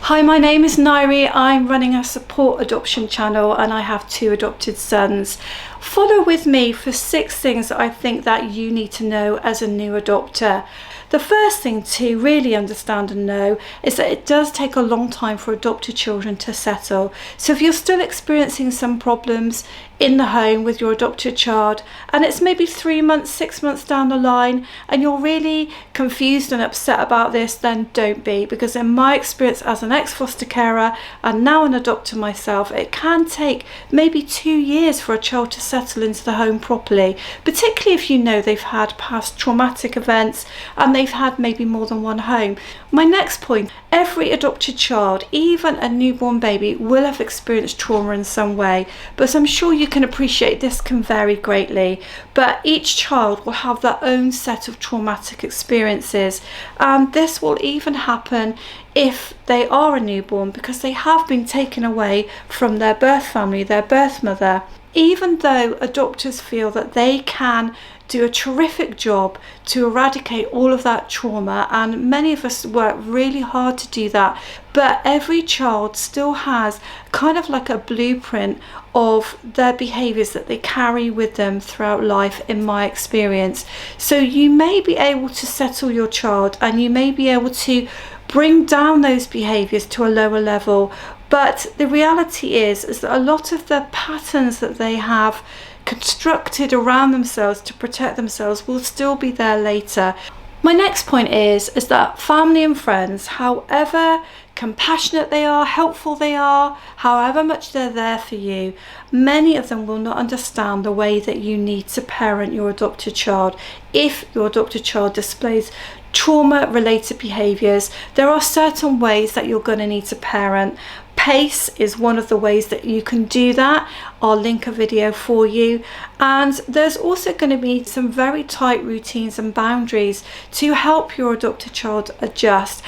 Hi, my name is Nyree. I'm running a support adoption channel and I have 2 adopted sons. Follow with me for 6 things that I think that you need to know as a new adopter. The first thing to really understand and know is that it does take a long time for adopted children to settle. So if you're still experiencing some problems in the home with your adopted child and it's maybe 3 months, 6 months down the line and you're really confused and upset about this, then don't be, because in my experience as an ex-foster carer and now an adopter myself, it can take maybe 2 years for a child to settle into the home properly, particularly if you know they've had past traumatic events and they've had maybe more than one home. My next point, every adopted child, even a newborn baby, will have experienced trauma in some way, but as I'm sure you can appreciate, this can vary greatly, but each child will have their own set of traumatic experiences, and this will even happen if they are a newborn because they have been taken away from their birth family, their birth mother. Even though adopters feel that they can do a terrific job to eradicate all of that trauma, and many of us work really hard to do that, but every child still has kind of like a blueprint of their behaviors that they carry with them throughout life, in my experience. So you may be able to settle your child and you may be able to bring down those behaviors to a lower level, but the reality is that a lot of the patterns that they have constructed around themselves to protect themselves will still be there later. My next point is that family and friends, however compassionate they are, helpful they are, however much they're there for you, many of them will not understand the way that you need to parent your adopted child. If your adopted child displays trauma-related behaviours, there are certain ways that you're going to need to parent. Pace is one of the ways that you can do that. I'll link a video for you, and there's also going to be some very tight routines and boundaries to help your adopted child adjust.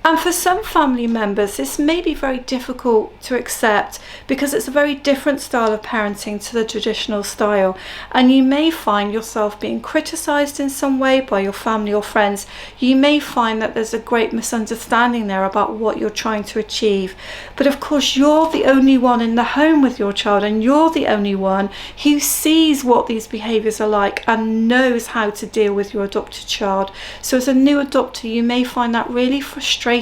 And for some family members, this may be very difficult to accept because it's a very different style of parenting to the traditional style. And you may find yourself being criticised in some way by your family or friends. You may find that there's a great misunderstanding there about what you're trying to achieve. But of course, you're the only one in the home with your child, and you're the only one who sees what these behaviours are like and knows how to deal with your adopted child. So as a new adopter, you may find that really frustrating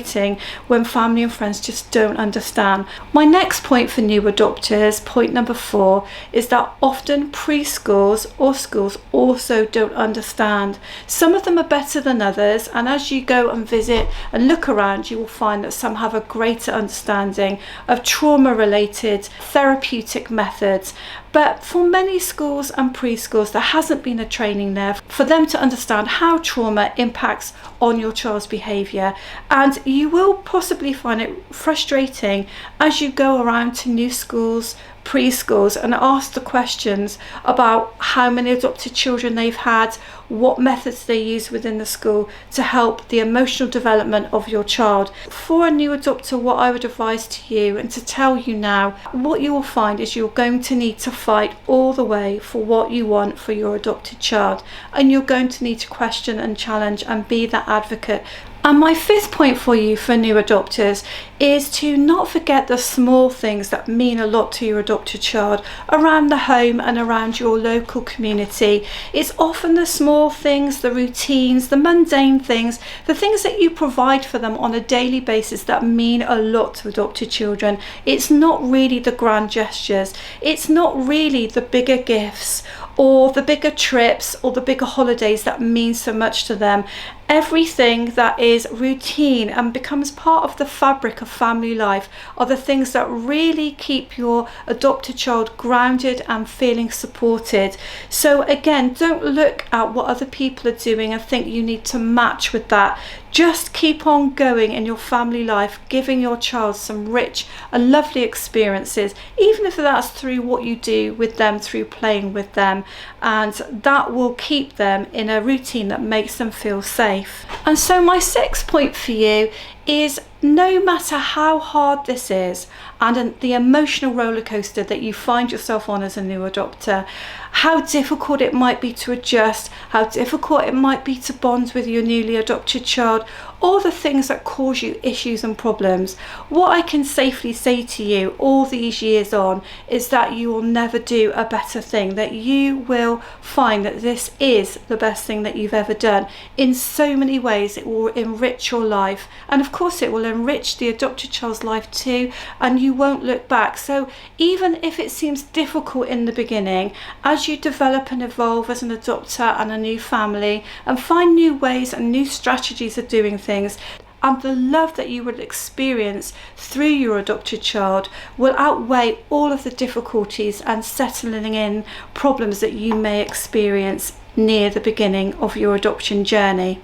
when family and friends just don't understand. My next point for new adopters, point number 4, is that often preschools or schools also don't understand. Some of them are better than others, and as you go and visit and look around, you will find that some have a greater understanding of trauma-related therapeutic methods. But for many schools and preschools, there hasn't been a training there for them to understand how trauma impacts on your child's behaviour, and you will possibly find it frustrating as you go around to new schools, preschools, and ask the questions about how many adopted children they've had, what methods they use within the school to help the emotional development of your child. For a new adopter, what I would advise to you and to tell you now, what you will find is you're going to need to fight all the way for what you want for your adopted child, and you're going to need to question and challenge and be that advocate. And my 5th point for you for new adopters is to not forget the small things that mean a lot to your adopted child around the home and around your local community. It's often the small things, the routines, the mundane things, the things that you provide for them on a daily basis that mean a lot to adopted children. It's not really the grand gestures. It's not really the bigger gifts or the bigger trips or the bigger holidays that mean so much to them. Everything that is routine and becomes part of the fabric of family life are the things that really keep your adopted child grounded and feeling supported. So again, don't look at what other people are doing and think you need to match with that. Just keep on going in your family life, giving your child some rich and lovely experiences, even if that's through what you do with them, through playing with them, and that will keep them in a routine that makes them feel safe. And so my 6th point for you is, no matter how hard this is and the emotional roller coaster that you find yourself on as a new adopter, how difficult it might be to adjust, how difficult it might be to bond with your newly adopted child, all the things that cause you issues and problems. What I can safely say to you all these years on is that you will never do a better thing, that you will find that this is the best thing that you've ever done. In so many ways it will enrich your life, and of course it will enrich the adopted child's life too, and you won't look back. So even if it seems difficult in the beginning, as you develop and evolve as an adopter and a new family and find new ways and new strategies of doing things, and the love that you will experience through your adopted child will outweigh all of the difficulties and settling in problems that you may experience near the beginning of your adoption journey.